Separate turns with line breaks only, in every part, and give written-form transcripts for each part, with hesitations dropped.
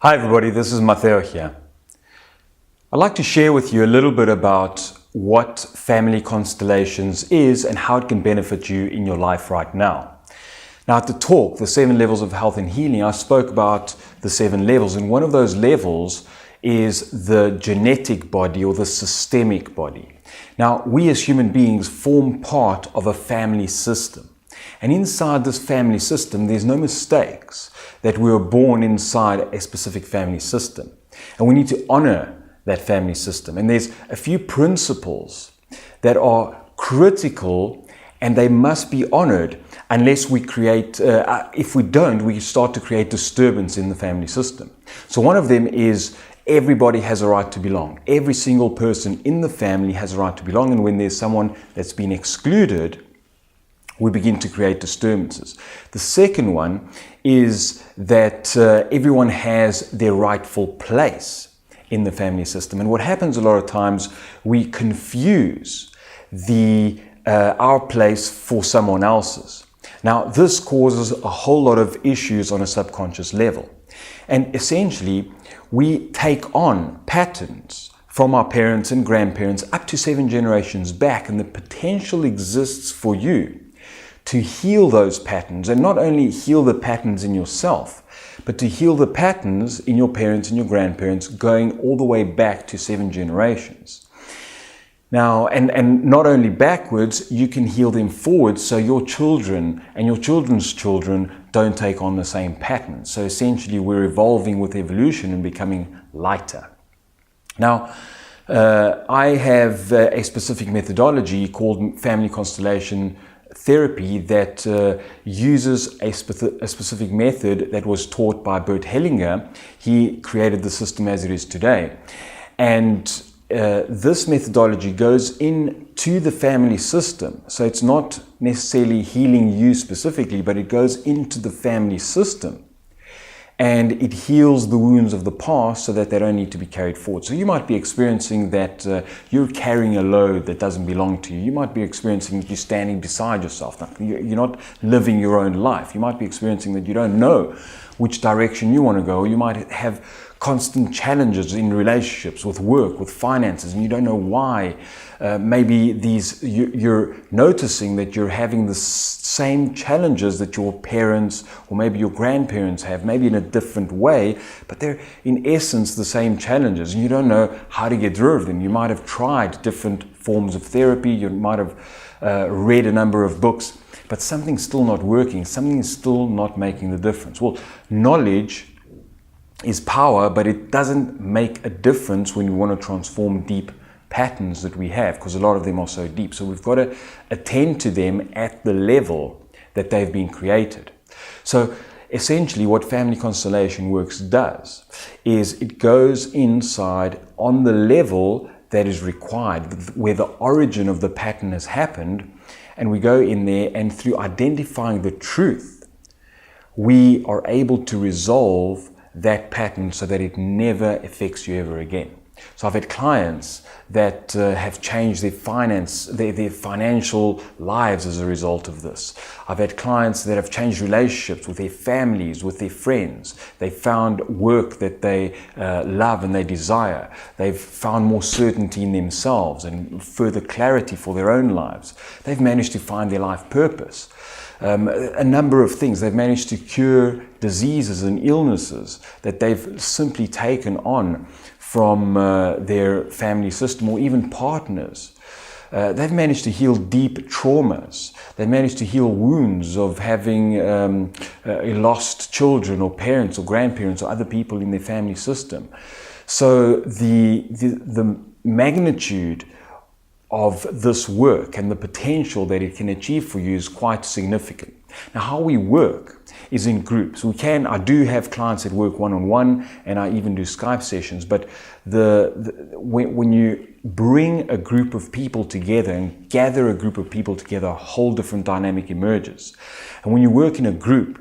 Hi everybody, this is Matteo here. I'd like to share with you a little bit about what Family Constellations is and how it can benefit you in your life right now. Now at the talk, the 7 levels of health and healing, I spoke about the 7 levels, and one of those levels is the genetic body or the systemic body. Now we as human beings form part of a family system. And inside this family system, there's no mistakes that we were born inside a specific family system. And we need to honor that family system. And there's a few principles that are critical and they must be honored unless we create, if we don't, we start to create disturbance in the family system. So one of them is everybody has a right to belong. Every single person in the family has a right to belong. And when there's someone that's been excluded, we begin to create disturbances. The second one is that everyone has their rightful place in the family system. And what happens a lot of times, we confuse our place for someone else's. Now, this causes a whole lot of issues on a subconscious level. And essentially, we take on patterns from our parents and grandparents up to 7 generations back, and the potential exists for you to heal those patterns, and not only heal the patterns in yourself, but to heal the patterns in your parents and your grandparents going all the way back to 7 generations. Now, and not only backwards, you can heal them forwards so your children and your children's children don't take on the same patterns. So essentially we're evolving with evolution and becoming lighter. Now, I have a specific methodology called Family Constellation Therapy that uses a specific method that was taught by Bert Hellinger. He created the system as it is today. And this methodology goes into the family system. So it's not necessarily healing you specifically, but it goes into the family system. And it heals the wounds of the past so that they don't need to be carried forward. So you might be experiencing that you're carrying a load that doesn't belong to you. You might be experiencing that you're standing beside yourself. You're not living your own life. You might be experiencing that you don't know which direction you want to go. Or you might have constant challenges in relationships, with work, with finances, and you don't know why. Maybe you're noticing that you're having the same challenges that your parents or maybe your grandparents have, maybe in a different way, but they're in essence the same challenges, and you don't know how to get rid of them. You might have tried different forms of therapy, you might have read a number of books, but something's still not working, something's still not making the difference. Well, knowledge is power, but it doesn't make a difference when we want to transform deep patterns that we have, because a lot of them are so deep. So we've got to attend to them at the level that they've been created. So essentially what Family Constellation Works does is it goes inside on the level that is required, where the origin of the pattern has happened, and we go in there, and through identifying the truth, we are able to resolve that pattern so that it never affects you ever again. So I've had clients that have changed their financial lives as a result of this. I've had clients that have changed relationships with their families, with their friends. They found work that they love and they desire. They've found more certainty in themselves and further clarity for their own lives. They've managed to find their life purpose. A number of things. They've managed to cure diseases and illnesses that they've simply taken on from their family system or even partners. They've managed to heal deep traumas. They've managed to heal wounds of having lost children or parents or grandparents or other people in their family system. So the magnitude of this work and the potential that it can achieve for you is quite significant. Now, how we work is in groups. I do have clients that work one-on-one, and I even do Skype sessions, but when you bring a group of people together and gather a group of people together, a whole different dynamic emerges. And when you work in a group,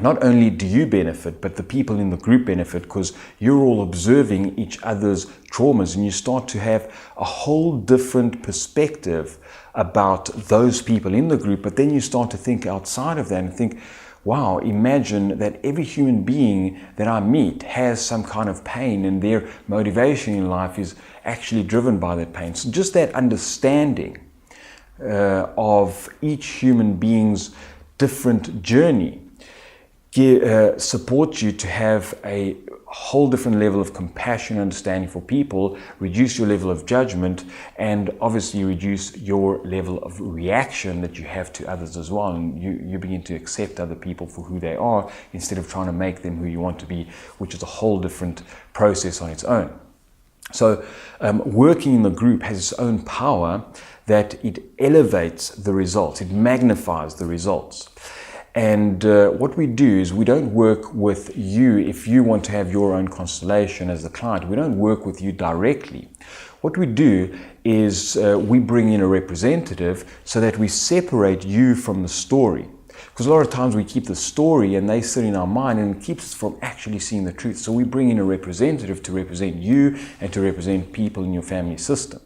not only do you benefit, but the people in the group benefit, because you're all observing each other's traumas, and you start to have a whole different perspective about those people in the group. But then you start to think outside of that and think, wow, imagine that every human being that I meet has some kind of pain, and their motivation in life is actually driven by that pain. So just that understanding of each human being's different journey supports you to have a whole different level of compassion and understanding for people, reduce your level of judgment, and obviously reduce your level of reaction that you have to others as well. And you begin to accept other people for who they are instead of trying to make them who you want to be, which is a whole different process on its own. So working in the group has its own power, that it elevates the results, it magnifies the results. And what we do is we don't work with you if you want to have your own constellation as the client. We don't work with you directly. What we do is we bring in a representative so that we separate you from the story. Because a lot of times we keep the story and they sit in our mind, and it keeps us from actually seeing the truth. So we bring in a representative to represent you and to represent people in your family system.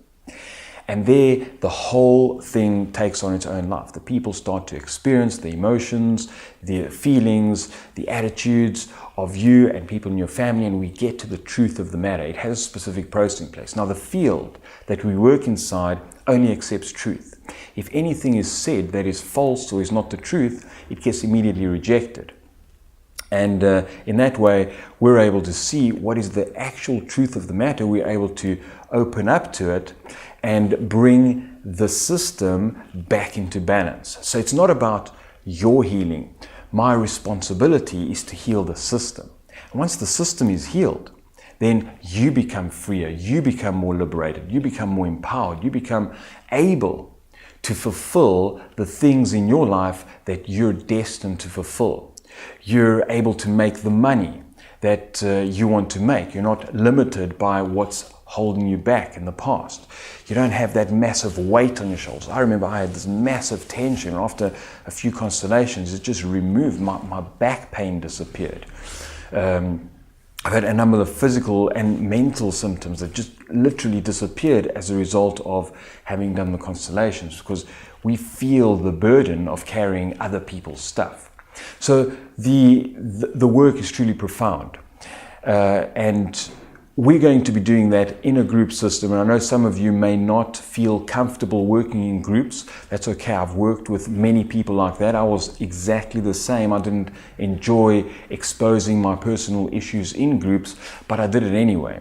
And there, the whole thing takes on its own life. The people start to experience the emotions, the feelings, the attitudes of you and people in your family, and we get to the truth of the matter. It has a specific processing place. Now, the field that we work inside only accepts truth. If anything is said that is false or is not the truth, it gets immediately rejected. And in that way, we're able to see what is the actual truth of the matter. We're able to open up to it and bring the system back into balance. So it's not about your healing. My responsibility is to heal the system. And once the system is healed, then you become freer, you become more liberated, you become more empowered, you become able to fulfill the things in your life that you're destined to fulfill. You're able to make the money that you want to make. You're not limited by what's holding you back in the past. You don't have that massive weight on your shoulders. I remember I had this massive tension, and after a few constellations, it just removed. My back pain disappeared. I've had a number of physical and mental symptoms that just literally disappeared as a result of having done the constellations, because we feel the burden of carrying other people's stuff. So the work is truly profound, and we're going to be doing that in a group system. And I know some of you may not feel comfortable working in groups. That's okay. I've worked with many people like that. I was exactly the same. I didn't enjoy exposing my personal issues in groups, but I did it anyway.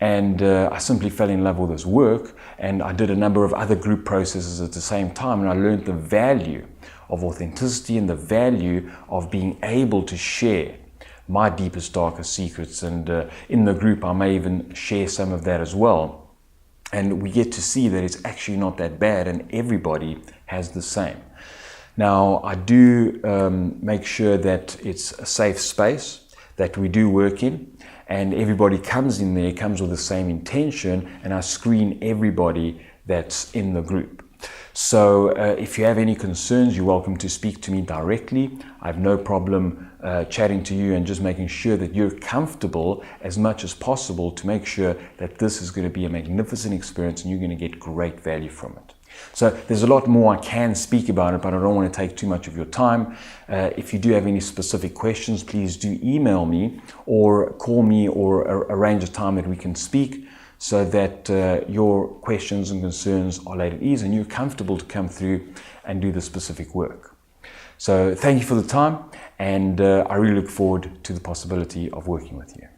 And I simply fell in love with this work, and I did a number of other group processes at the same time, and I learned the value of authenticity and the value of being able to share my deepest, darkest secrets. And in the group, I may even share some of that as well. And we get to see that it's actually not that bad, and everybody has the same. Now, I do make sure that it's a safe space that we do work in, and everybody comes in there, comes with the same intention, and I screen everybody that's in the group. So if you have any concerns, you're welcome to speak to me directly. I have no problem chatting to you and just making sure that you're comfortable as much as possible to make sure that this is going to be a magnificent experience and you're going to get great value from it. So there's a lot more I can speak about it, but I don't want to take too much of your time. If you do have any specific questions, please do email me or call me or arrange a time that we can speak, so that your questions and concerns are laid at ease and you're comfortable to come through and do the specific work. So thank you for the time, and I really look forward to the possibility of working with you.